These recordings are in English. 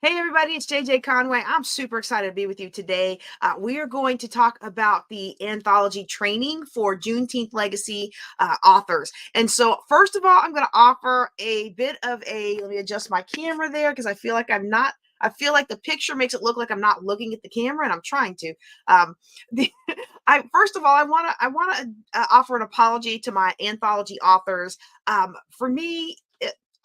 Hey everybody, it's JJ Conway. I'm super excited to be with you today. We are going to talk about the anthology training for Juneteenth Legacy authors. And so, first of all, I'm going to offer a bit of let me adjust my camera there because I feel like I feel like the picture makes it look like I'm not looking at the camera, and I'm trying to. Um, first of all, I want to offer an apology to my anthology authors. For me,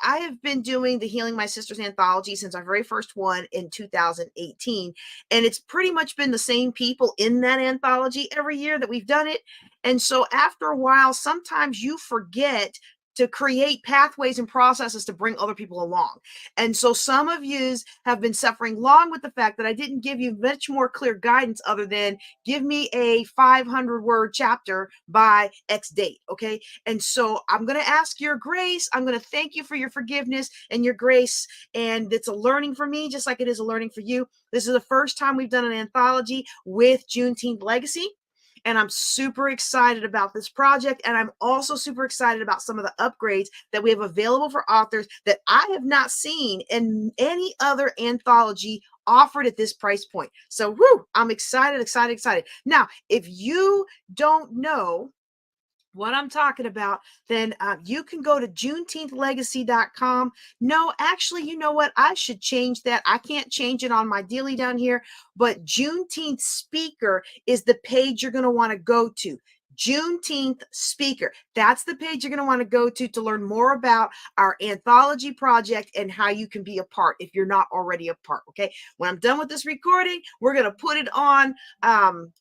I have been doing the Healing My Sisters anthology since our very first one in 2018. And it's pretty much been the same people in that anthology every year that we've done it. And so after a while, sometimes you forget to create pathways and processes to bring other people along. And so some of yous have been suffering long with the fact that I didn't give you much more clear guidance other than give me a 500 word chapter by X date. Okay. And so I'm going to ask your grace. I'm going to thank you for your forgiveness and your grace. And it's a learning for me, just like it is a learning for you. This is the first time we've done an anthology with Juneteenth Legacy. And I'm super excited about this project. And I'm also super excited about some of the upgrades that we have available for authors that I have not seen in any other anthology offered at this price point. So, I'm excited, excited, excited. Now, if you don't know what I'm talking about, then you can go to JuneteenthLegacy.com. No, actually, you know what? I should change that. I can't change it on my dealie down here, but Juneteenth Speaker is the page you're going to want to go to. Juneteenth Speaker. That's the page you're going to want to go to learn more about our anthology project and how you can be a part if you're not already a part. Okay. When I'm done with this recording, we're going to put it on.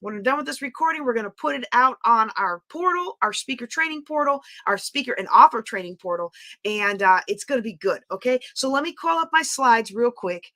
When I'm done with this recording, we're going to put it out on our portal, our speaker training portal, our speaker and author training portal, and it's going to be good. Okay. So let me call up my slides real quick,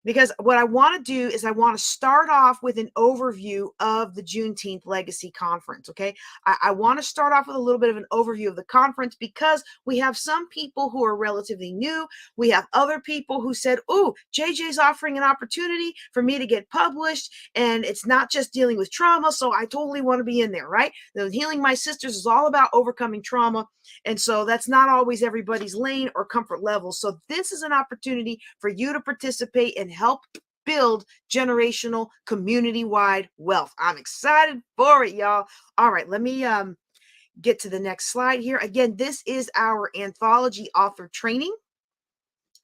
because what I want to do is I want to start off with an overview of the Juneteenth Legacy Conference. Okay. I want to start off with a little bit of an overview of the conference because we have some people who are relatively new. We have other people who said, oh, JJ's offering an opportunity for me to get published, and it's not just dealing with trauma. So I totally want to be in there, right? The Healing My Sisters is all about overcoming trauma. And so that's not always everybody's lane or comfort level. So this is an opportunity for you to participate and help build generational community-wide wealth. I'm excited for it, y'all. All right, let me get to the next slide here. Again, this is our anthology author training.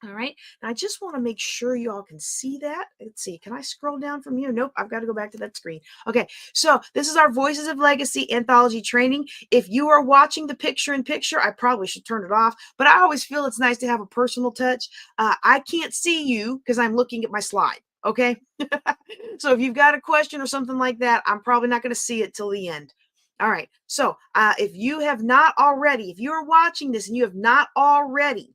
All right. Now I just want to make sure you all can see that. Let's see. Can I scroll down from here? Nope. I've got to go back to that screen. Okay. So this is our Voices of Legacy anthology training. If you are watching the picture in picture, I probably should turn it off, but I always feel it's nice to have a personal touch. I can't see you because I'm looking at my slide. Okay. So if you've got a question or something like that, I'm probably not going to see it till the end. All right. So if you have not already, if you are watching this and you have not already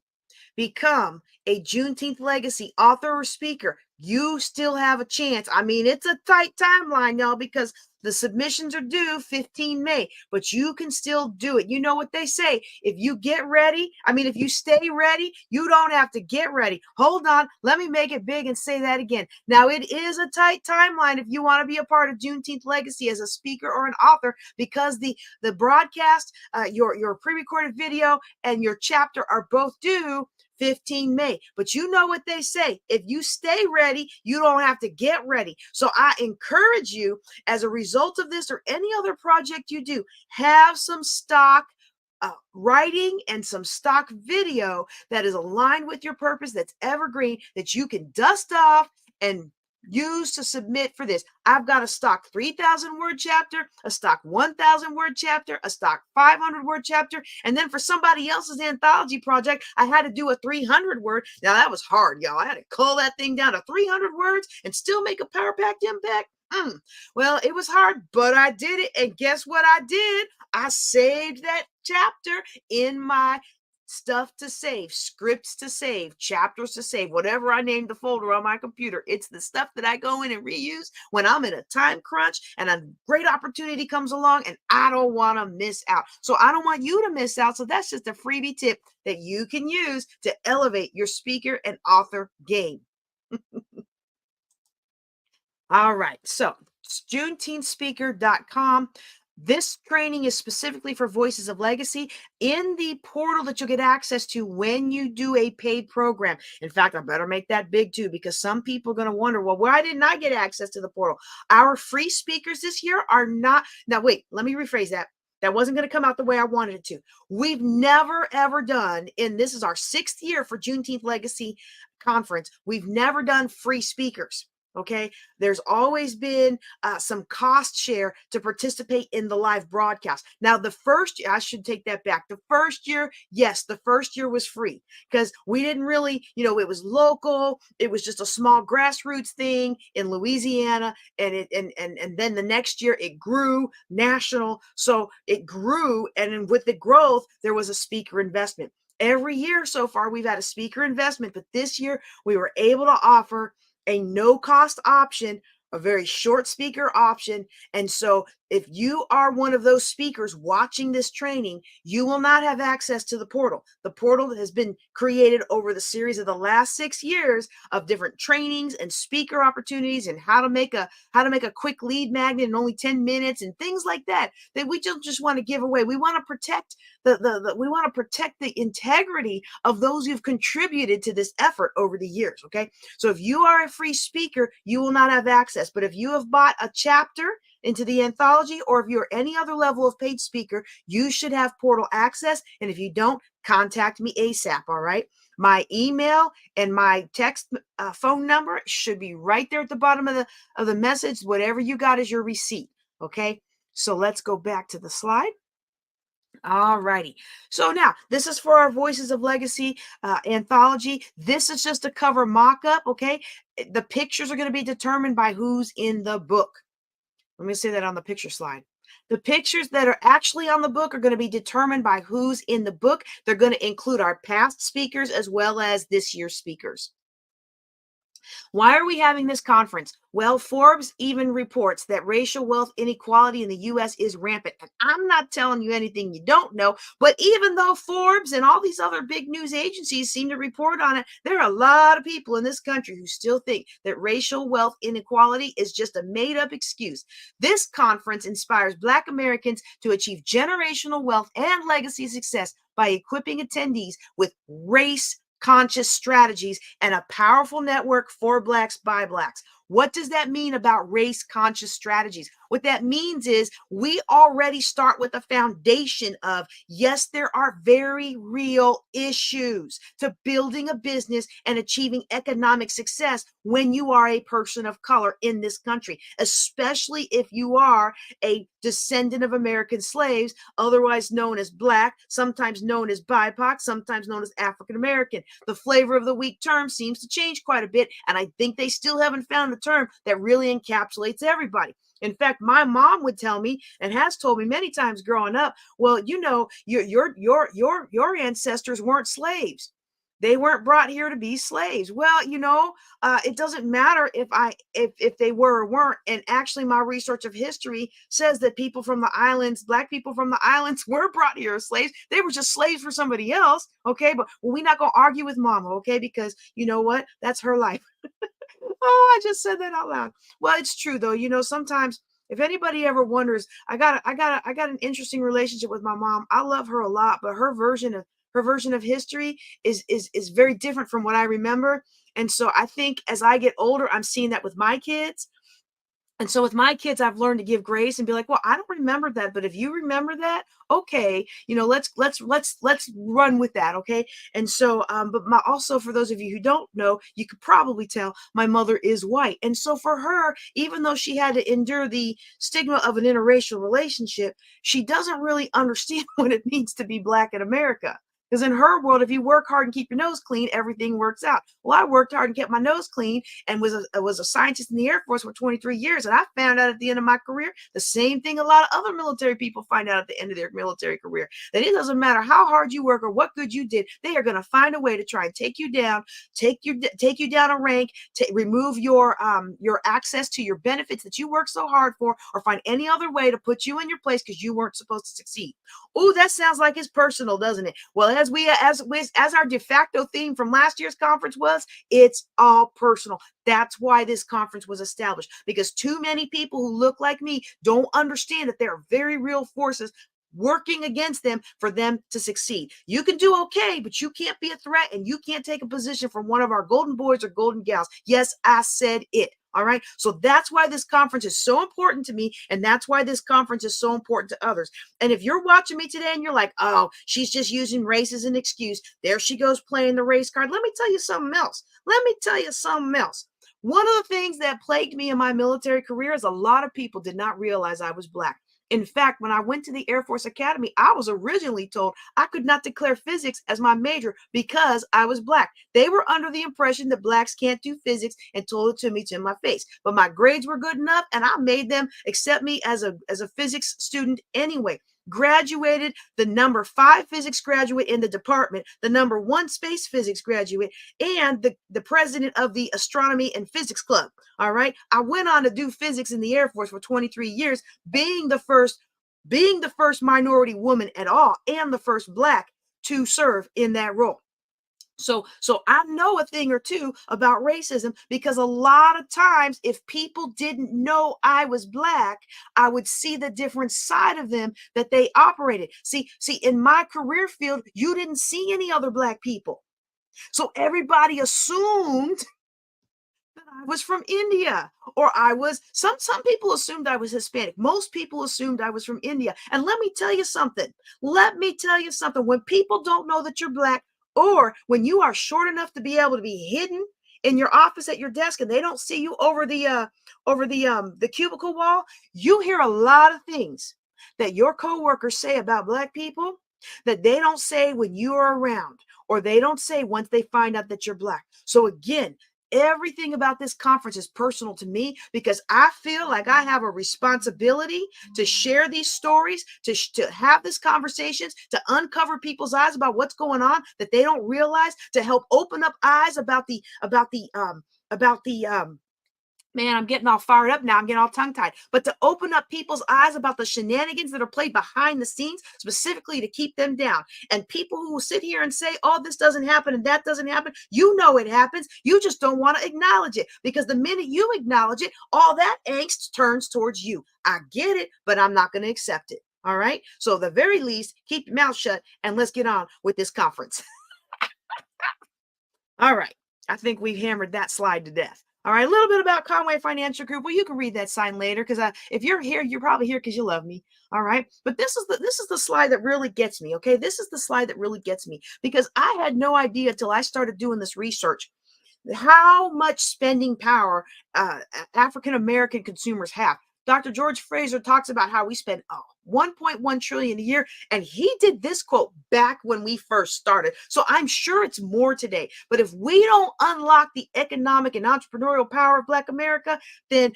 become a Juneteenth Legacy author or speaker, you still have a chance. I mean, it's a tight timeline, y'all, because the submissions are due 15 May, but you can still do it. You know what they say. If you get ready, if you stay ready, you don't have to get ready. Hold on. Let me make it big and say that again. Now, it is a tight timeline if you want to be a part of Juneteenth Legacy as a speaker or an author, because the broadcast, your pre-recorded video and your chapter are both due 15 May. But you know what they say. If you stay ready, you don't have to get ready. So I encourage you, as a result of this or any other project you do, have some stock writing and some stock video that is aligned with your purpose, that's evergreen, that you can dust off and use to submit for this. I've got a stock 3,000 word chapter, a stock 1,000 word chapter, a stock 500 word chapter. And then for somebody else's anthology project, I had to do a 300 word. Now that was hard, y'all. I had to cull that thing down to 300 words and still make a power packed impact. Well, it was hard, but I did it. And guess what I did? I saved that chapter in my stuff to save, scripts to save, chapters to save, whatever I named the folder on my computer. It's the stuff that I go in and reuse when I'm in a time crunch and a great opportunity comes along and I don't want to miss out. So I don't want you to miss out. So that's just a freebie tip that you can use to elevate your speaker and author game. All right. So it's JuneteenthSpeaker.com. This training is specifically for Voices of Legacy in the portal that you'll get access to when you do a paid program. In fact, I better make that big too, because some people are going to wonder, well, why didn't I get access to the portal? Our free speakers this year are not. Now, wait, let me rephrase that. That wasn't going to come out the way I wanted it to. We've never, ever done, and this is our 6th year for Juneteenth Legacy Conference, we've never done free speakers. Okay, there's always been some cost share to participate in the live broadcast. Now, the first, I should take that back. The first year, yes, the first year was free because we didn't really, it was local. It was just a small grassroots thing in Louisiana, and then the next year it grew national. So it grew, and with the growth, there was a speaker investment. Every year so far, we've had a speaker investment, but this year we were able to offer a no-cost option, a very short speaker option. And so if you are one of those speakers watching this training, you will not have access to the portal. The portal has been created over the series of the last 6 years of different trainings and speaker opportunities and how to make a quick lead magnet in only 10 minutes and things like that we just want to give away. We want to protect the integrity of those who've contributed to this effort over the years. Okay, so if you are a free speaker, you will not have access. But if you have bought a chapter into the anthology, or if you're any other level of paid speaker, you should have portal access. And if you don't, contact me ASAP. All right, my email and my text phone number should be right there at the bottom of the message. Whatever you got is your receipt. Okay, so let's go back to the slide. All righty. So now this is for our Voices of Legacy anthology. This is just a cover mock-up. Okay, the pictures are going to be determined by who's in the book. Let me say that on the picture slide. The pictures that are actually on the book are going to be determined by who's in the book. They're going to include our past speakers as well as this year's speakers. Why are we having this conference? Well, Forbes even reports that racial wealth inequality in the U.S. is rampant. And I'm not telling you anything you don't know, but even though Forbes and all these other big news agencies seem to report on it, there are a lot of people in this country who still think that racial wealth inequality is just a made-up excuse. This conference inspires Black Americans to achieve generational wealth and legacy success by equipping attendees with race-conscious strategies and a powerful network for Blacks by Blacks. What does that mean about race-conscious strategies? What that means is we already start with a foundation of, yes, there are very real issues to building a business and achieving economic success when you are a person of color in this country, especially if you are a descendant of American slaves, otherwise known as Black, sometimes known as BIPOC, sometimes known as African American. The flavor of the week term seems to change quite a bit, and I think they still haven't found a term that really encapsulates everybody. In fact, my mom would tell me and has told me many times growing up, well, your ancestors weren't slaves. They weren't brought here to be slaves. Well, it doesn't matter if they were or weren't. And actually, my research of history says that people from the islands, Black people from the islands, were brought here as slaves. They were just slaves for somebody else. Okay, but we're not gonna argue with Mama. Okay, because you know what? That's her life. Oh, I just said that out loud. Well, it's true though. Sometimes if anybody ever wonders, I got an interesting relationship with my mom. I love her a lot, but her version of history is very different from what I remember. And so I think as I get older, I'm seeing that with my kids. And so with my kids, I've learned to give grace and be like, well, I don't remember that, but if you remember that, okay, let's run with that, okay? And so, but also for those of you who don't know, you could probably tell my mother is white, and so for her, even though she had to endure the stigma of an interracial relationship, she doesn't really understand what it means to be Black in America. Because in her world, if you work hard and keep your nose clean, everything works out. Well, I worked hard and kept my nose clean and was a scientist in the Air Force for 23 years. And I found out at the end of my career, the same thing a lot of other military people find out at the end of their military career, that it doesn't matter how hard you work or what good you did, they are going to find a way to try and take you down a rank, remove your access to your benefits that you work so hard for, or find any other way to put you in your place because you weren't supposed to succeed. Oh, that sounds like it's personal, doesn't it? Well, it as our de facto theme from last year's conference was, it's all personal. That's why this conference was established, because too many people who look like me don't understand that there are very real forces working against them for them to succeed. You can do okay, but you can't be a threat, and you can't take a position from one of our golden boys or golden gals. Yes, I said it. All right. So that's why this conference is so important to me. And that's why this conference is so important to others. And if you're watching me today and you're like, oh, she's just using race as an excuse, there she goes playing the race card. Let me tell you something else. Let me tell you something else. One of the things that plagued me in my military career is a lot of people did not realize I was Black. In fact, when I went to the Air Force Academy, I was originally told I could not declare physics as my major because I was Black. They were under the impression that Blacks can't do physics and told it to me to my face. But my grades were good enough, and I made them accept me as a physics student anyway. Graduated the number 5 physics graduate in the department, the number 1 space physics graduate, and the president of the astronomy and physics club. All right. I went on to do physics in the Air Force for 23 years, being the first minority woman at all and the first Black to serve in that role. So I know a thing or two about racism, because a lot of times if people didn't know I was Black, I would see the different side of them that they operated. See, in my career field, you didn't see any other Black people. So everybody assumed that I was from India, or some people assumed I was Hispanic. Most people assumed I was from India. And let me tell you something. When people don't know that you're Black, or when you are short enough to be able to be hidden in your office at your desk and they don't see you over the cubicle wall, you hear a lot of things that your coworkers say about Black people that they don't say when you are around, or they don't say once they find out that you're Black. So again, everything about this conference is personal to me, because I feel like I have a responsibility to share these stories, to have these conversations, to uncover people's eyes about what's going on that they don't realize, to help open up eyes about the man, I'm getting all fired up now. I'm getting all tongue-tied. But to open up people's eyes about the shenanigans that are played behind the scenes, specifically to keep them down. And people who will sit here and say, oh, this doesn't happen and that doesn't happen, you know it happens. You just don't want to acknowledge it, because the minute you acknowledge it, all that angst turns towards you. I get it, but I'm not going to accept it. All right? So at the very least, keep your mouth shut and let's get on with this conference. All right. I think we've hammered that slide to death. All right, a little bit about Conway Financial Group. Well, you can read that sign later, because if you're here, you're probably here because you love me. All right, but this is the slide that really gets me. Okay, this is the slide that really gets me, because I had no idea until I started doing this research how much spending power African American consumers have. Dr. George Fraser talks about how we spend 1.1 trillion a year, and he did this quote back when we first started. So I'm sure it's more today. But if we don't unlock the economic and entrepreneurial power of Black America, then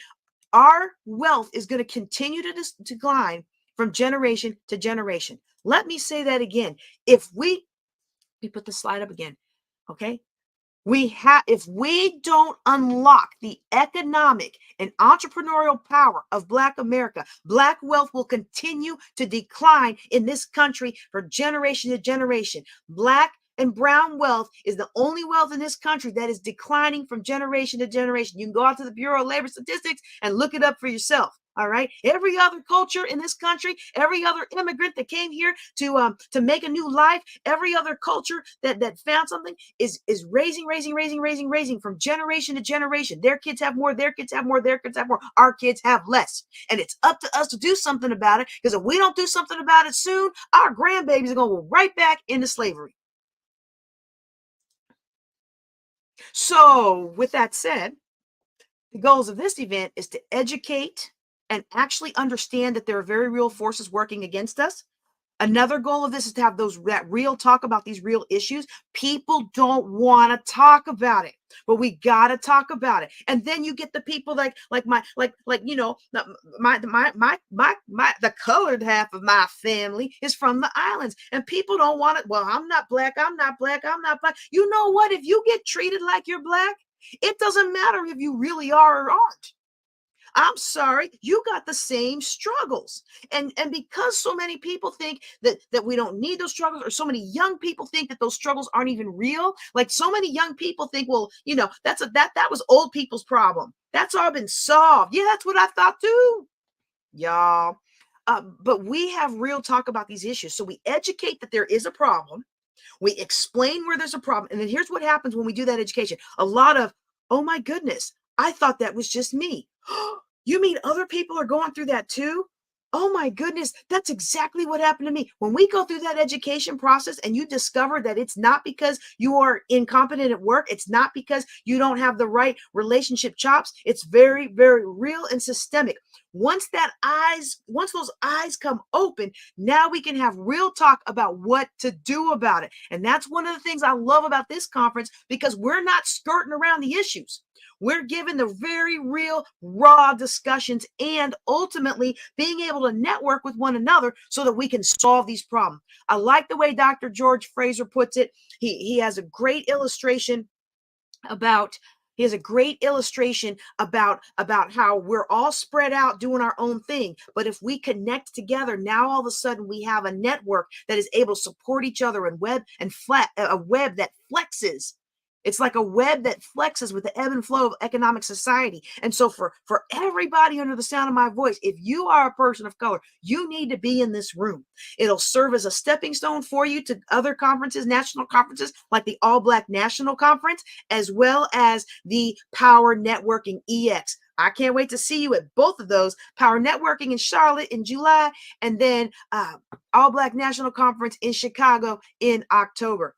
our wealth is going to continue to decline from generation to generation. Let me say that again. Let me put the slide up again. Okay. If we don't unlock the economic and entrepreneurial power of Black America, Black wealth will continue to decline in this country for generation to generation. Black and brown wealth is the only wealth in this country that is declining from generation to generation. You can go out to the Bureau of Labor Statistics and look it up for yourself. All right. Every other culture in this country, every other immigrant that came here to make a new life, every other culture that found something is raising from generation to generation. Their kids have more, their kids have more, their kids have more. Our kids have less. And it's up to us to do something about it, because if we don't do something about it soon, our grandbabies are going to go right back into slavery. So with that said, the goals of this event is to educate and actually understand that there are very real forces working against us. Another goal of this is to have that real talk about these real issues. People don't want to talk about it, but we got to talk about it. And then you get the people the colored half of my family is from the islands, and people don't want it. Well, I'm not Black. I'm not Black. I'm not Black. You know what? If you get treated like you're Black, it doesn't matter if you really are or aren't. I'm sorry, you got the same struggles. And because so many people think that we don't need those struggles, or so many young people think that those struggles aren't even real. Like so many young people think, well, that was old people's problem. That's all been solved. Yeah, that's what I thought too, y'all. But we have real talk about these issues. So we educate that there is a problem. We explain where there's a problem. And then here's what happens when we do that education. A lot of, oh my goodness, I thought that was just me. You mean other people are going through that too? Oh my goodness, that's exactly what happened to me. When we go through that education process and you discover that it's not because you are incompetent at work, it's not because you don't have the right relationship chops, it's very, very real and systemic. Once those eyes come open, now we can have real talk about what to do about it. And that's one of the things I love about this conference, because we're not skirting around the issues. We're given the very real, raw discussions, and ultimately being able to network with one another so that we can solve these problems. I like the way Dr. George Fraser puts it. He has a great illustration about about how we're all spread out doing our own thing, but if we connect together, now all of a sudden we have a network that is able to support each other, and a web that flexes. It's like a web that flexes with the ebb and flow of economic society. And so for everybody under the sound of my voice, if you are a person of color, you need to be in this room. It'll serve as a stepping stone for you to other conferences, national conferences like the All Black National Conference, as well as the Power Networking EX. I can't wait to see you at both of those. Power Networking in Charlotte in July, and then All Black National Conference in Chicago in October.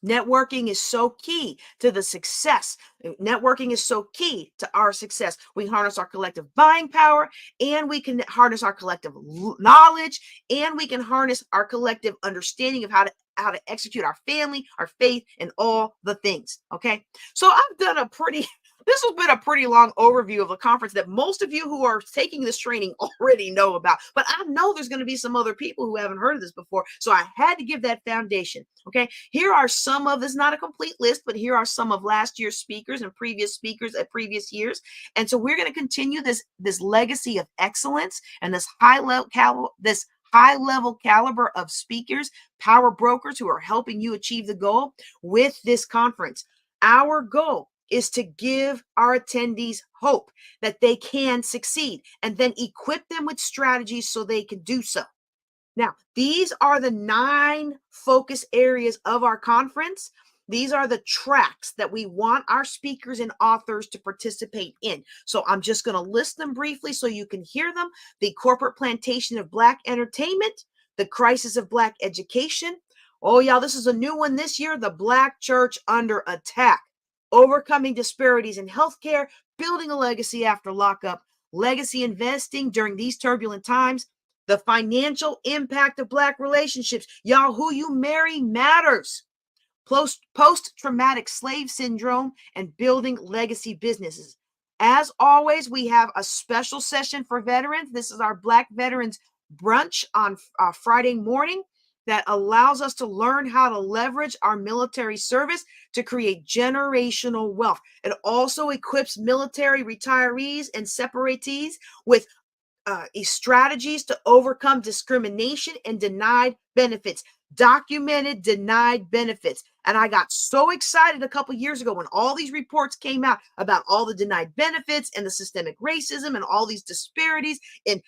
Networking is so key to the success. Networking is so key to our success. We harness our collective buying power, and we can harness our collective knowledge, and we can harness our collective understanding of how to execute our family, our faith, and all the things. Okay. So I've done this has been a pretty long overview of the conference that most of you who are taking this training already know about. But I know there's going to be some other people who haven't heard of this before. So I had to give that foundation. Okay. Here are some of this, not a complete list, but here are some of last year's speakers and previous speakers at previous years. And so we're going to continue this legacy of excellence and this high level caliber of speakers, power brokers who are helping you achieve the goal with this conference. Our goal is to give our attendees hope that they can succeed, and then equip them with strategies so they can do so. Now, these are the 9 focus areas of our conference. These are the tracks that we want our speakers and authors to participate in. So I'm just going to list them briefly so you can hear them. The corporate plantation of Black entertainment, the crisis of Black education. Oh, y'all, this is a new one this year. The Black church under attack. Overcoming disparities in healthcare, building a legacy after lockup, legacy investing during these turbulent times, the financial impact of Black relationships. Y'all, who you marry matters. Post-traumatic slave syndrome, and building legacy businesses. As always, we have a special session for veterans. This is our Black Veterans Brunch on Friday morning that allows us to learn how to leverage our military service to create generational wealth. It also equips military retirees and separatees with strategies to overcome discrimination and denied benefits, documented denied benefits. And I got so excited a couple years ago when all these reports came out about all the denied benefits and the systemic racism and all these disparities in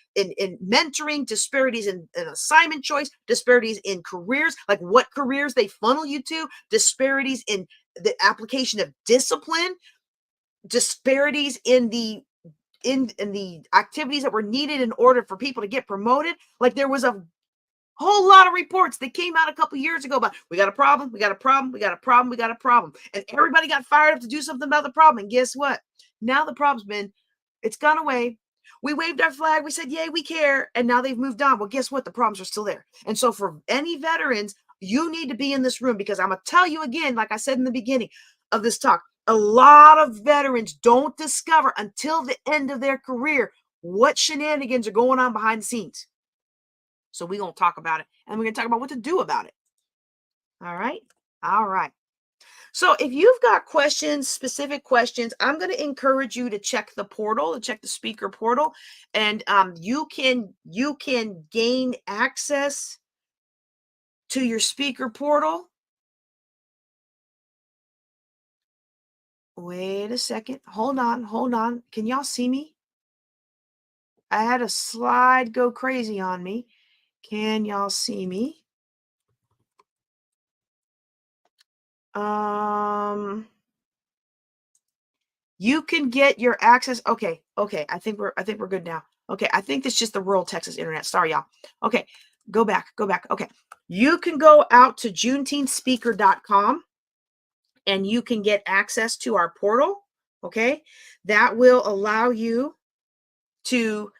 mentoring, disparities in assignment choice, disparities in careers, like what careers they funnel you to, disparities in the application of discipline, disparities in the activities that were needed in order for people to get promoted. Like there was a whole lot of reports that came out a couple years ago about we got a problem, we got a problem, we got a problem, we got a problem. And everybody got fired up to do something about the problem. And guess what? Now the problem's it's gone away. We waved our flag. We said, yay, we care. And now they've moved on. Well, guess what? The problems are still there. And so for any veterans, you need to be in this room, because I'm going to tell you again, like I said in the beginning of this talk, a lot of veterans don't discover until the end of their career what shenanigans are going on behind the scenes. So we're going to talk about it, and we're going to talk about what to do about it. All right. All right. So if you've got questions, specific questions, I'm going to encourage you to check the portal, to check the speaker portal, and you can gain access to your speaker portal. Wait a second. Hold on, hold on. Can y'all see me? I had a slide go crazy on me. Can y'all see me? Um, you can get your access. Okay, okay. I think we're good now. Okay, I think it's just the rural Texas internet. Sorry, y'all. Okay, go back, go back. Okay. You can go out to juneteenthspeaker.com and you can get access to our portal. Okay, that will allow you to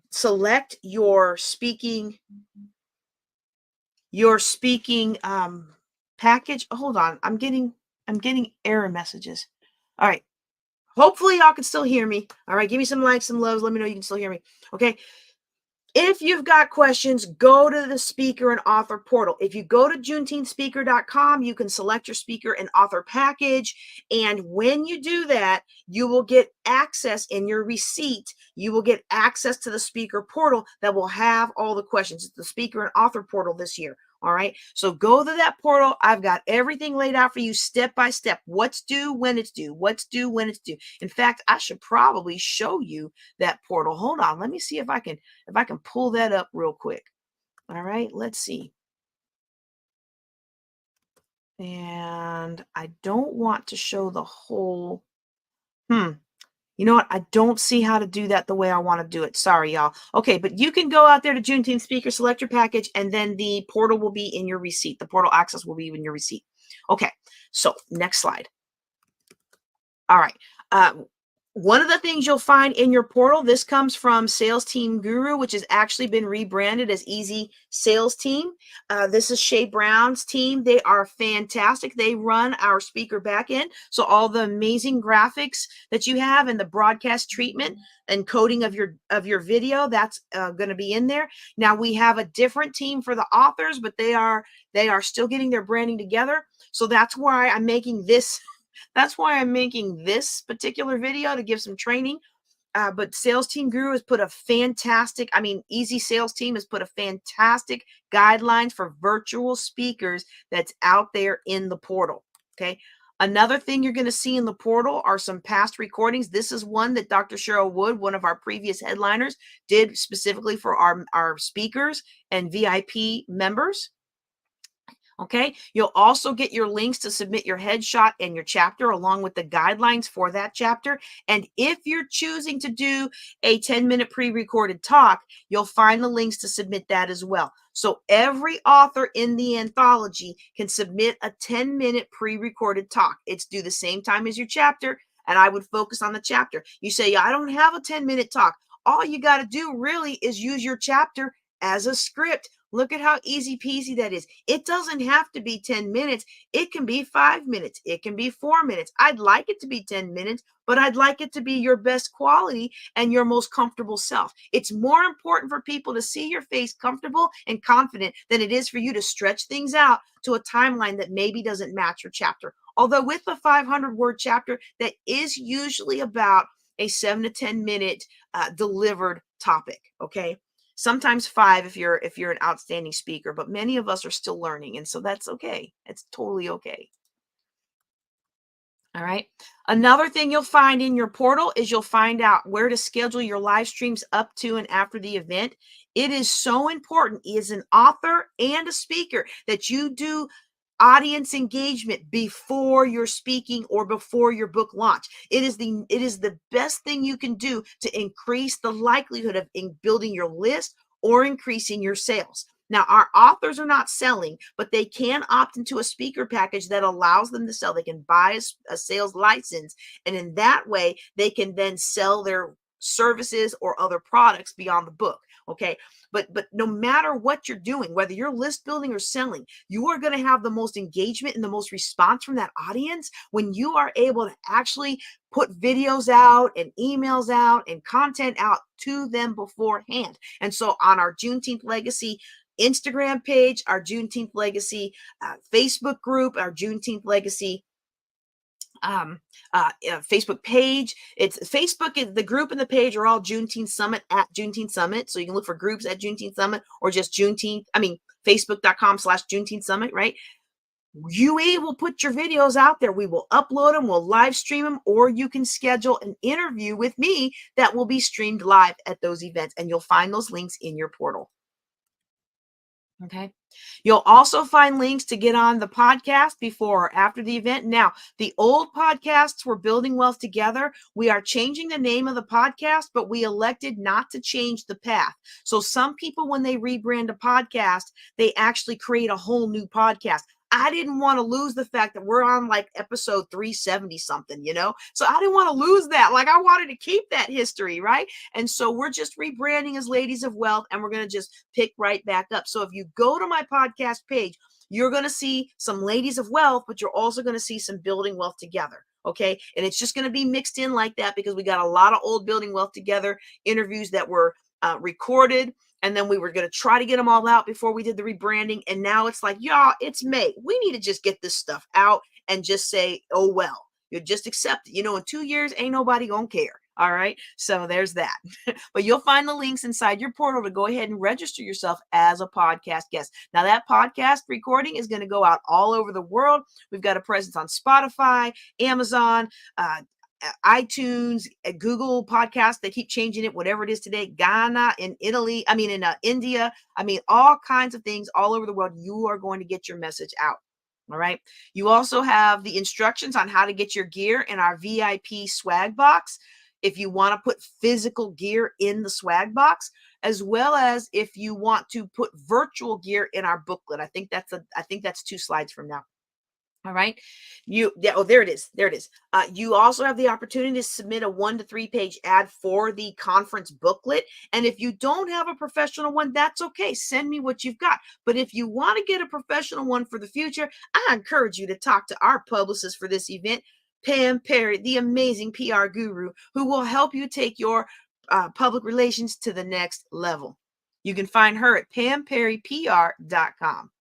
select your speaking package. Hold on, I'm getting error messages. All right, hopefully y'all can still hear me. All right, give me some likes, some loves. Let me know you can still hear me. Okay, if you've got questions, go to the speaker and author portal. If you go to juneteenthspeaker.com, you can select your speaker and author package. And when you do that, you will get access in your receipt. You will get access to the speaker portal that will have all the questions. It's the speaker and author portal this year. All right. So go to that portal. I've got everything laid out for you step by step. What's due, when it's due, what's due, when it's due. In fact, I should probably show you that portal. Hold on. Let me see if I can pull that up real quick. All right, let's see. And I don't want to show the whole. Hmm. You know what? I don't see how to do that the way I want to do it. Sorry, y'all. Okay, but you can go out there to Juneteenth Speaker, select your package, and then the portal will be in your receipt. The portal access will be in your receipt. Okay, so next slide. All right. Uh, One of the things you'll find in your portal, this comes from Sales Team Guru, which has actually been rebranded as Easy Sales Team. This is Shay Brown's team. They are fantastic. They run our speaker backend. So all the amazing graphics that you have and the broadcast treatment and coding of your video, that's going to be in there. Now we have a different team for the authors, but they are still getting their branding together. So that's why I'm making this. That's why I'm making this particular video to give some training. But Sales Team Guru has put a fantastic, Easy Sales Team has put a fantastic guidelines for virtual speakers that's out there in the portal. Okay. Another thing you're going to see in the portal are some past recordings. This is one that Dr. Cheryl Wood, one of our previous headliners, did specifically for our speakers and VIP members. Okay, you'll also get your links to submit your headshot and your chapter along with the guidelines for that chapter. And if you're choosing to do a 10-minute pre-recorded talk, you'll find the links to submit that as well. So every author in the anthology can submit a 10-minute pre-recorded talk. It's due the same time as your chapter, and I would focus on the chapter. You say, I don't have a 10-minute talk. All you got to do really is use your chapter as a script. Look at how easy peasy that is. It doesn't have to be 10 minutes. It can be 5 minutes. It can be 4 minutes. I'd like it to be 10 minutes, but I'd like it to be your best quality and your most comfortable self. It's more important for people to see your face comfortable and confident than it is for you to stretch things out to a timeline that maybe doesn't match your chapter. Although with the 500-word chapter, that is usually about a 7 to 10 minute delivered topic. Okay. Sometimes 5 if you're an outstanding speaker, but many of us are still learning, and so that's okay. It's totally okay. All right. Another thing you'll find in your portal is you'll find out where to schedule your live streams up to and after the event. It is so important as an author and a speaker that you do audience engagement before you're speaking or before your book launch. It is the best thing you can do to increase the likelihood of building your list or increasing your sales. Now, our authors are not selling, but they can opt into a speaker package that allows them to sell. They can buy a sales license, and in that way, they can then sell their services or other products beyond the book. Okay. But no matter what you're doing, whether you're list building or selling, you are going to have the most engagement and the most response from that audience when you are able to actually put videos out and emails out and content out to them beforehand. And so on our Juneteenth Legacy Instagram page, our Juneteenth Legacy Facebook group, our Juneteenth Legacy um, Facebook page. It's Facebook is the group and the page are all Juneteenth Summit at Juneteenth Summit. So you can look for groups at Juneteenth Summit or just Juneteenth. I mean, Facebook.com/Juneteenth Summit, right? We will put your videos out there. We will upload them, we'll live stream them, or you can schedule an interview with me that will be streamed live at those events. And you'll find those links in your portal. Okay. You'll also find links to get on the podcast before or after the event. Now, the old podcasts were Building Wealth Together. We are changing the name of the podcast, but we elected not to change the path. So some people, when they rebrand a podcast, they actually create a whole new podcast. I didn't want to lose the fact that we're on like episode 370 something, you know? So I didn't want to lose that. Like I wanted to keep that history, right? And so we're just rebranding as Ladies of Wealth and we're going to just pick right back up. So if you go to my podcast page, you're going to see some Ladies of Wealth, but you're also going to see some Building Wealth Together. Okay. And it's just going to be mixed in like that because we got a lot of old Building Wealth Together interviews that were recorded. And then we were going to try to get them all out before we did the rebranding. And now it's like, y'all, it's May. We need to just get this stuff out and just say, oh, well, you just accept it. You know, in 2 years, ain't nobody going to care. All right. So there's that. But you'll find the links inside your portal to go ahead and register yourself as a podcast guest. Now, that podcast recording is going to go out all over the world. We've got a presence on Spotify, Amazon, iTunes, Google Podcasts. They keep changing it, whatever it is today. Ghana, in Italy, in India, all kinds of things all over the world. You are going to get your message out. All right. You also have the instructions on how to get your gear in our VIP swag box. If you want to put physical gear in the swag box, as well as if you want to put virtual gear in our booklet. I think that's 2 slides from now. All right. There it is. There it is. You also have the opportunity to submit a 1 to 3 page ad for the conference booklet. And if you don't have a professional one, that's okay. Send me what you've got. But if you want to get a professional one for the future, I encourage you to talk to our publicist for this event, Pam Perry, the amazing PR guru, who will help you take your public relations to the next level. You can find her at pamperrypr.com.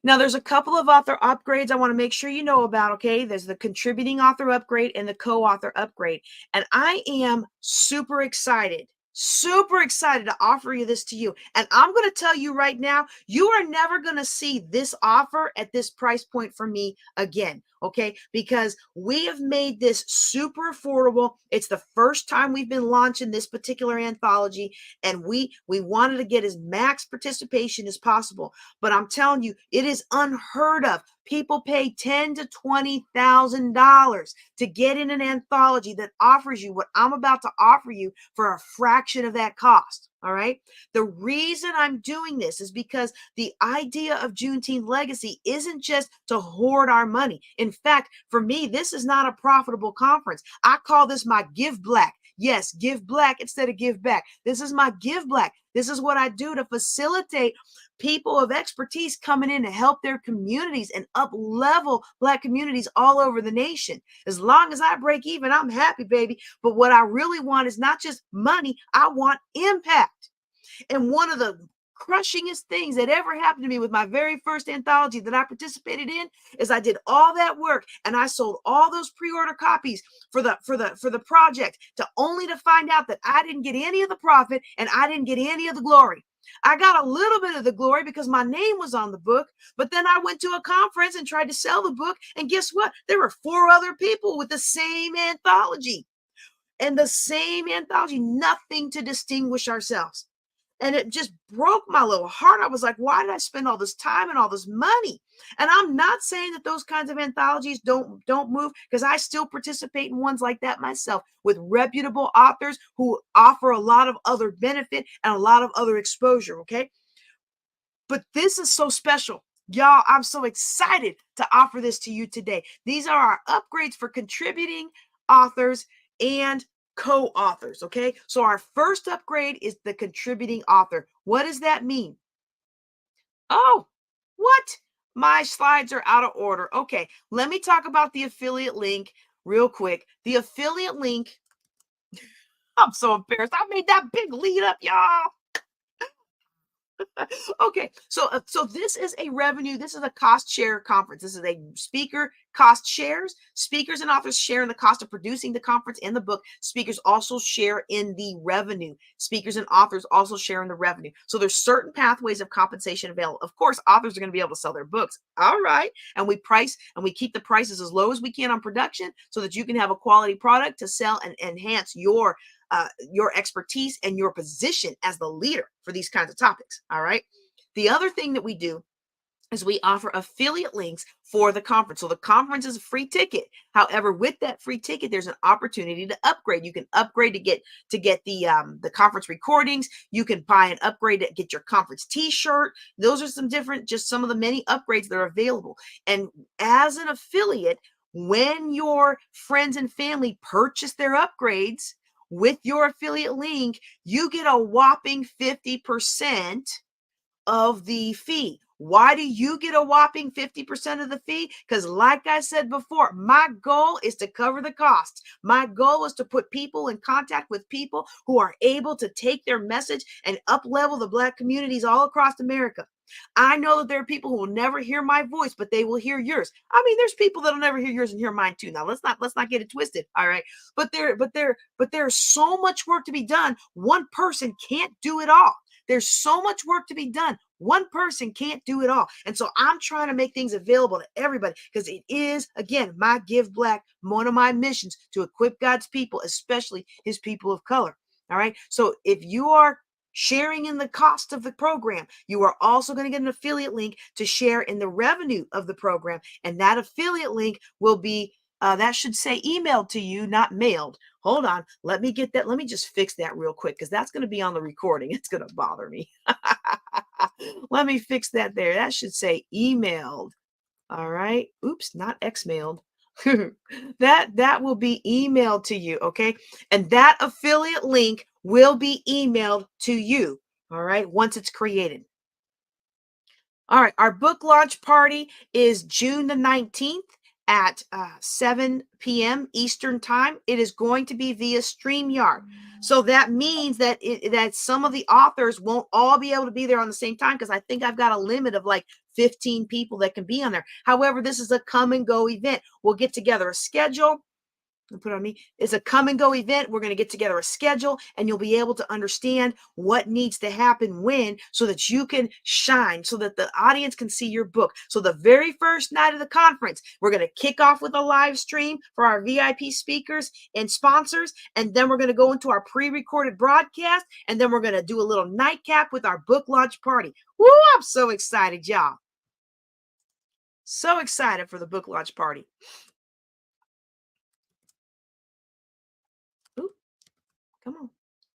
Now, there's a couple of author upgrades I want to make sure you know about, okay? There's the contributing author upgrade and the co-author upgrade. And I am super excited to offer you this to you. And I'm going to tell you right now, you are never going to see this offer at this price point for me again, okay? Because we have made this super affordable. It's the first time we've been launching this particular anthology, and we wanted to get as max participation as possible. But I'm telling you, it is unheard of. People pay $10,000 to $20,000 to get in an anthology that offers you what I'm about to offer you for a fraction of that cost. All right. The reason I'm doing this is because the idea of Juneteenth Legacy isn't just to hoard our money. In fact, for me, this is not a profitable conference. I call this my give black. Yes, give black instead of give back. This is my give black. This is what I do to facilitate people of expertise coming in to help their communities and up level Black communities all over the nation. As long as I break even, I'm happy, baby. But what I really want is not just money, I want impact. And one of the crushingest things that ever happened to me with my very first anthology that I participated in is I did all that work and I sold all those pre-order copies for the project only to find out that I didn't get any of the profit and I didn't get any of the glory. I got a little bit of the glory because my name was on the book, but then I went to a conference and tried to sell the book, and guess what? There were 4 other people with the same anthology nothing to distinguish ourselves. And it just broke my little heart. I was like, why did I spend all this time and all this money? And I'm not saying that those kinds of anthologies don't move, because I still participate in ones like that myself with reputable authors who offer a lot of other benefit and a lot of other exposure, okay? But this is so special. Y'all, I'm so excited to offer this to you today. These are our upgrades for contributing authors and co-authors, okay? So our first upgrade is the contributing author. What does that mean? Oh, what? My slides are out of order. Okay, let me talk about the affiliate link real quick. The affiliate link, I'm so embarrassed. I made that big lead up, y'all. Okay, so this is a revenue. This is a cost share conference. This is a speaker cost shares. Speakers and authors share in the cost of producing the conference and the book. Speakers also share in the revenue. Speakers and authors also share in the revenue. So there's certain pathways of compensation available. Of course, authors are going to be able to sell their books. All right, and we keep the prices as low as we can on production so that you can have a quality product to sell and enhance your expertise and your position as the leader for these kinds of topics. All right. The other thing that we do is we offer affiliate links for the conference. So the conference is a free ticket. However, with that free ticket, there's an opportunity to upgrade. You can upgrade to get the conference recordings. You can buy an upgrade to get your conference T-shirt. Those are just some of the many upgrades that are available. And as an affiliate, when your friends and family purchase their upgrades with your affiliate link, you get a whopping 50% of the fee. Why do you get a whopping 50% of the fee? Because, like I said before, my goal is to cover the costs. My goal is to put people in contact with people who are able to take their message and up level the Black communities all across America. I know that there are people who will never hear my voice, but they will hear yours. I mean, there's people that'll never hear yours and hear mine too. Now, let's not get it twisted. All right. But there's so much work to be done. One person can't do it all. There's so much work to be done. One person can't do it all. And so I'm trying to make things available to everybody because it is, again, my Give Black, one of my missions to equip God's people, especially his people of color. All right. So if you are sharing in the cost of the program, you are also going to get an affiliate link to share in the revenue of the program. And that affiliate link will be, that should say emailed to you, not mailed. Hold on. Let me get that. Let me just fix that real quick because that's going to be on the recording. It's going to bother me. Let me fix that there. That should say emailed. All right. Oops, not X-mailed. That will be emailed to you, okay? And that affiliate link will be emailed to you, all right, once it's created. All right, our book launch party is June the 19th at 7 p.m. Eastern Time. It is going to be via StreamYard. So that means that some of the authors won't all be able to be there on the same time because I think I've got a limit of like 15 people that can be on there. However, this is a come and go event. We'll get together a schedule and put on me. It's a come and go event. We're going to get together a schedule and you'll be able to understand what needs to happen when so that you can shine, so that the audience can see your book. So the very first night of the conference, we're going to kick off with a live stream for our VIP speakers and sponsors. And then we're going to go into our pre-recorded broadcast. And then we're going to do a little nightcap with our book launch party. Woo, I'm so excited, y'all. So excited for the book launch party. Ooh, come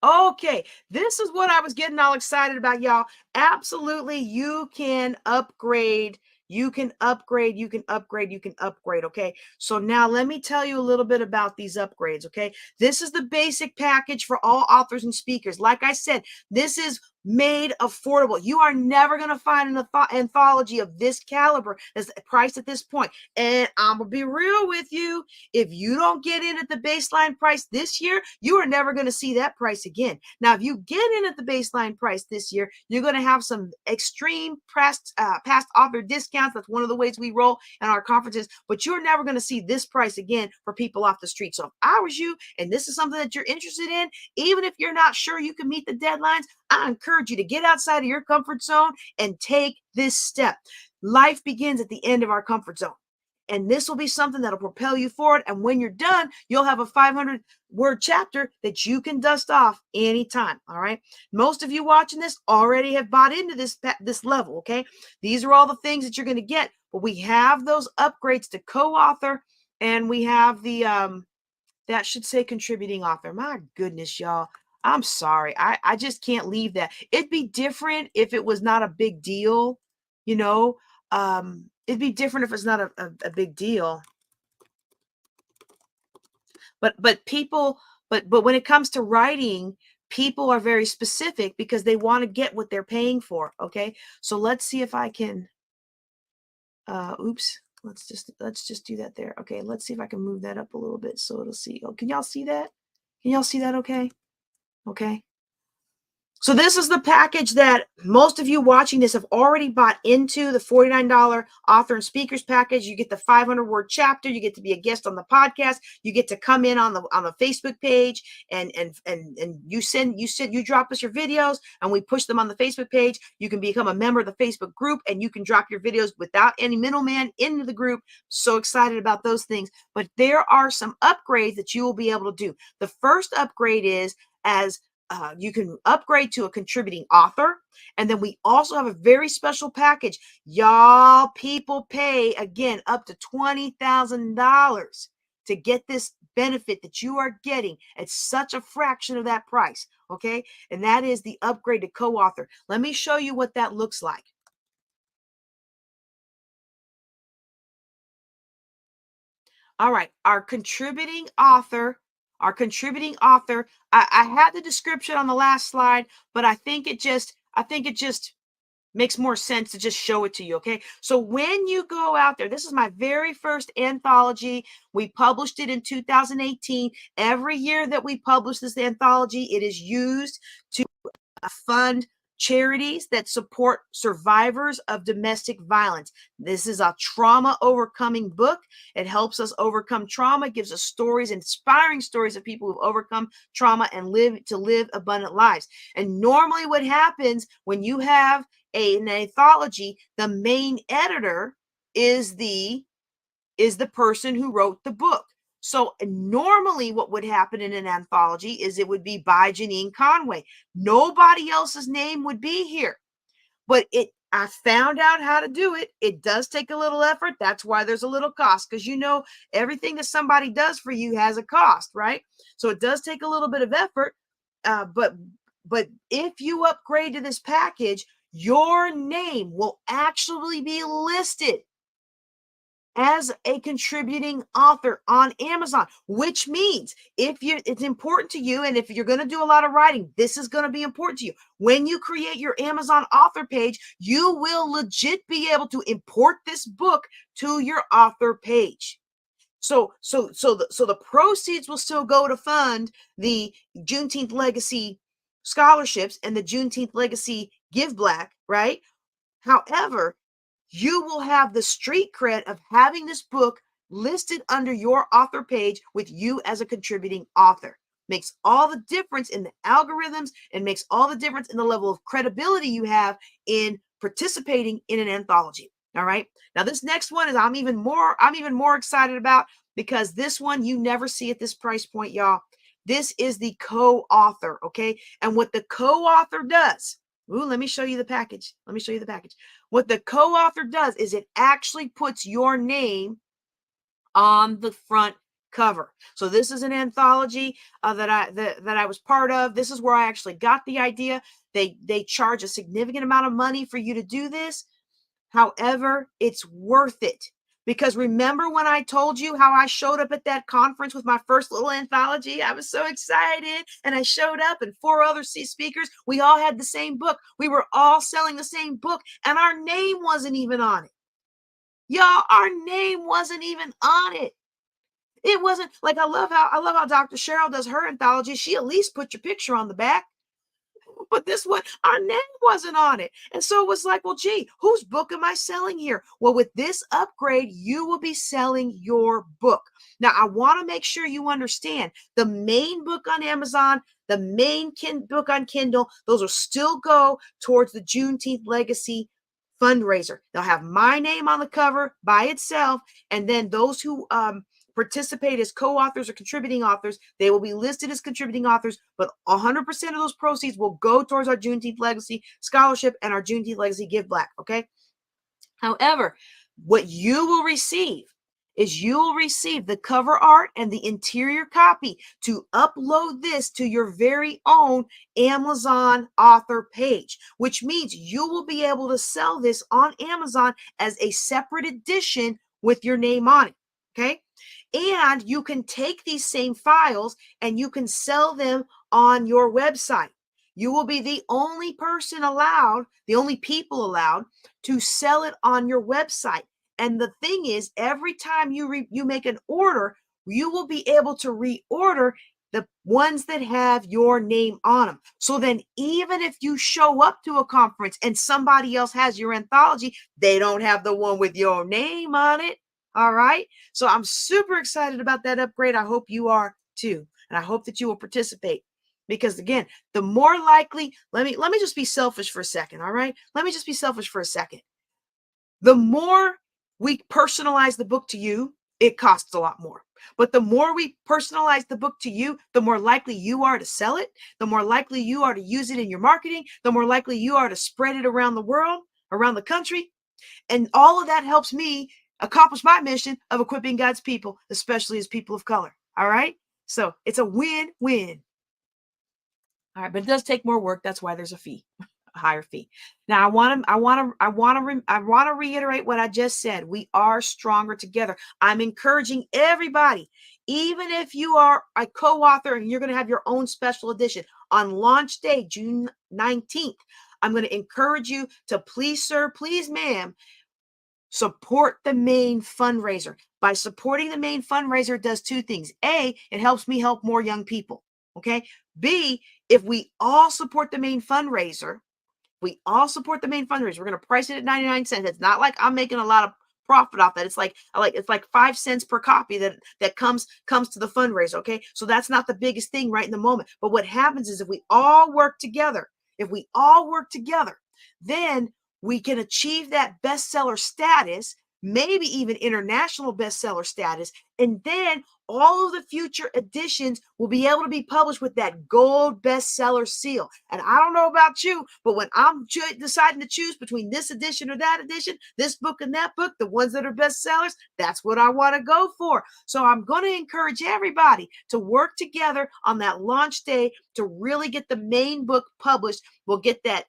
on. Okay, this is what I was getting all excited about, y'all. Absolutely, you can upgrade. You can upgrade. You can upgrade. You can upgrade. Okay, so now let me tell you a little bit about these upgrades. Okay, this is the basic package for all authors and speakers. Like I said, this is made affordable. You are never going to find an anthology of this caliber that's priced at this point. And I'm going to be real with you. If you don't get in at the baseline price this year, you are never going to see that price again. Now, if you get in at the baseline price this year, you're going to have some extreme past author discounts. That's one of the ways we roll in our conferences, but you're never going to see this price again for people off the street. So if I was you, and this is something that you're interested in, even if you're not sure you can meet the deadlines, I encourage you to get outside of your comfort zone and take this step. Life begins at the end of our comfort zone. And this will be something that'll propel you forward. And when you're done, you'll have a 500-word chapter that you can dust off anytime. All right. Most of you watching this already have bought into this level. Okay. These are all the things that you're going to get. But we have those upgrades to co-author, and we have the that should say contributing author. My goodness, y'all. I'm sorry. I just can't leave that. It'd be different if it was not a big deal, you know. It'd be different if it's not a big deal. But people, but when it comes to writing, people are very specific because they want to get what they're paying for. Okay. So let's see if I can oops. Let's just do that there. Okay, let's see if I can move that up a little bit so it'll see. Oh, can y'all see that? Can y'all see that okay? Okay. So this is the package that most of you watching this have already bought into, the $49 author and speakers package. You get the 500-word chapter, you get to be a guest on the podcast, you get to come in on the Facebook page, and you drop us your videos and we push them on the Facebook page. You can become a member of the Facebook group and you can drop your videos without any middleman into the group. So excited about those things. But there are some upgrades that you will be able to do. The first upgrade is as you can upgrade to a contributing author. And then we also have a very special package. Y'all, people pay, again, up to $20,000 to get this benefit that you are getting at such a fraction of that price. Okay. And that is the upgrade to co-author. Let me show you what that looks like. All right. Our contributing author, I had the description on the last slide, but I think it just makes more sense to just show it to you. Okay. So when you go out there, this is my very first anthology. We published it in 2018. Every year that we publish this anthology, it is used to fund charities that support survivors of domestic violence. This is a trauma overcoming book. It helps us overcome trauma, gives us stories, inspiring stories of people who've overcome trauma and live abundant lives. And normally what happens when you have an anthology, the main editor is the person who wrote the book. So normally what would happen in an anthology is it would be by Janine Conway. Nobody else's name would be here. But I found out how to do it. It does take a little effort. That's why there's a little cost, because everything that somebody does for you has a cost, right? So it does take a little bit of effort. But if you upgrade to this package, your name will actually be listed as a contributing author on Amazon, which means it's important to you, and if you're going to do a lot of writing, this is going to be important to you. When you create your Amazon author page, you will legit be able to import this book to your author page. So the proceeds will still go to fund the Juneteenth Legacy scholarships and the Juneteenth Legacy Give Black, right? However, you will have the street cred of having this book listed under your author page with you as a contributing author. Makes all the difference in the algorithms and makes all the difference in the level of credibility you have in participating in an anthology. All right. Now this next one is I'm even more excited about, because this one you never see at this price point, y'all. This is the co-author, okay? And what the co-author does, let me show you the package. What the co-author does is it actually puts your name on the front cover. So this is an anthology that I was part of. This is where I actually got the idea. They charge a significant amount of money for you to do this. However, it's worth it. Because remember when I told you how I showed up at that conference with my first little anthology? I was so excited, and I showed up, and 4 other speakers, we all had the same book. We were all selling the same book, and our name wasn't even on it. Y'all, our name wasn't even on it. It wasn't like, I love how Dr. Cheryl does her anthology. She at least put your picture on the back. But this one, our name wasn't on it. And so it was like, well, gee, whose book am I selling here? Well, with this upgrade, you will be selling your book. Now, I want to make sure you understand the main book on Amazon, the main book on Kindle, those will still go towards the Juneteenth Legacy fundraiser. They'll have my name on the cover by itself, and then those who participate as co-authors or contributing authors, they will be listed as contributing authors, but 100% of those proceeds will go towards our Juneteenth Legacy Scholarship and our Juneteenth Legacy Give Black, okay? However, what you will receive is the cover art and the interior copy to upload this to your very own Amazon author page, which means you will be able to sell this on Amazon as a separate edition with your name on it, okay? And you can take these same files and you can sell them on your website. You will be the only people allowed to sell it on your website. And the thing is, every time you make an order, you will be able to reorder the ones that have your name on them. So then even if you show up to a conference and somebody else has your anthology, they don't have the one with your name on it. All right. So I'm super excited about that upgrade. I hope you are too. And I hope that you will participate. Because again, the more likely, let me just be selfish for a second. All right. Let me just be selfish for a second. The more we personalize the book to you, it costs a lot more. But the more we personalize the book to you, the more likely you are to sell it, the more likely you are to use it in your marketing, the more likely you are to spread it around the world, around the country. And all of that helps me accomplish my mission of equipping God's people, especially as people of color. All right. So it's a win-win. All right, but it does take more work. That's why there's a fee, a higher fee. Now, I want to reiterate what I just said. We are stronger together. I'm encouraging everybody, even if you are a co-author and you're going to have your own special edition on launch day, June 19th. I'm going to encourage you to please, sir, please, ma'am, support the main fundraiser. By supporting the main fundraiser, it does two things. A, it helps me help more young people. Okay. B, if we all support the main fundraiser, we're going to price it at 99 cents. It's not like I'm making a lot of profit off that. It's like 5 cents per copy that comes to the fundraiser. Okay. So that's not the biggest thing right in the moment. But what happens is if we all work together, then we can achieve that bestseller status, maybe even international bestseller status. And then all of the future editions will be able to be published with that gold bestseller seal. And I don't know about you, but when I'm deciding to choose between this edition or that edition, this book and that book, the ones that are bestsellers, that's what I want to go for. So I'm going to encourage everybody to work together on that launch day to really get the main book published. We'll get that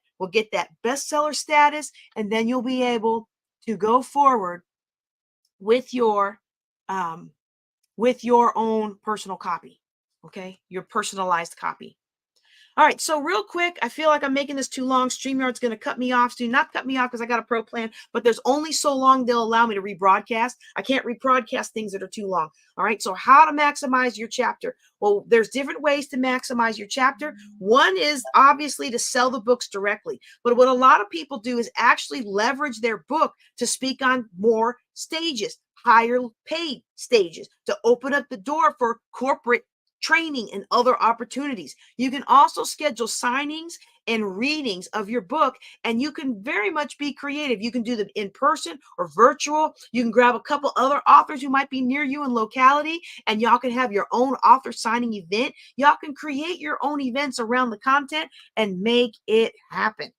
bestseller status, and then you'll be able to go forward with your own personal copy. Okay, your personalized copy. All right, so real quick, I feel like I'm making this too long. StreamYard's going to cut me off. Do not cut me off because I got a pro plan, but there's only so long they'll allow me to rebroadcast. I can't rebroadcast things that are too long. All right, so how to maximize your chapter? Well, there's different ways to maximize your chapter. One is obviously to sell the books directly, but what a lot of people do is actually leverage their book to speak on more stages, higher paid stages, to open up the door for corporate training and other opportunities. You can also schedule signings and readings of your book, and you can very much be creative. You can do them in person or virtual. You can grab a couple other authors who might be near you in locality, and y'all can have your own author signing event. Y'all can create your own events around the content and make it happen.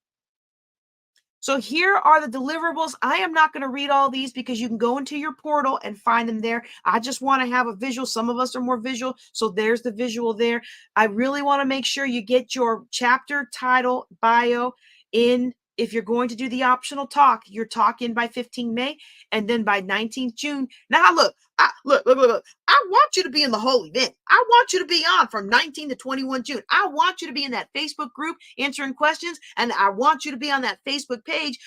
So here are the deliverables. I am not going to read all these because you can go into your portal and find them there. I just want to have a visual. Some of us are more visual, so there's the visual there. I really want to make sure you get your chapter, title, bio in. If you're going to do the optional talk, your talk in by 15 May, and then by 19th June. Now look, look. I want you to be in the whole event. I want you to be on from 19 to 21 June. I want you to be in that Facebook group answering questions, and I want you to be on that Facebook page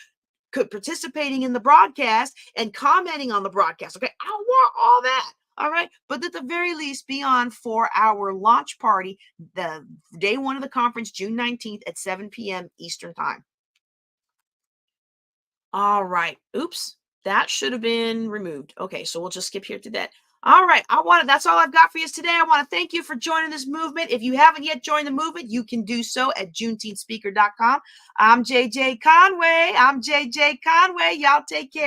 participating in the broadcast and commenting on the broadcast. Okay, I want all that. All right, but at the very least, be on for our launch party, the day one of the conference, June 19th at 7 p.m. Eastern Time. All right. Oops. That should have been removed. Okay, so we'll just skip here to that. All right. That's all I've got for you today. I want to thank you for joining this movement. If you haven't yet joined the movement, you can do so at juneteenthspeaker.com. I'm JJ Conway. Y'all take care.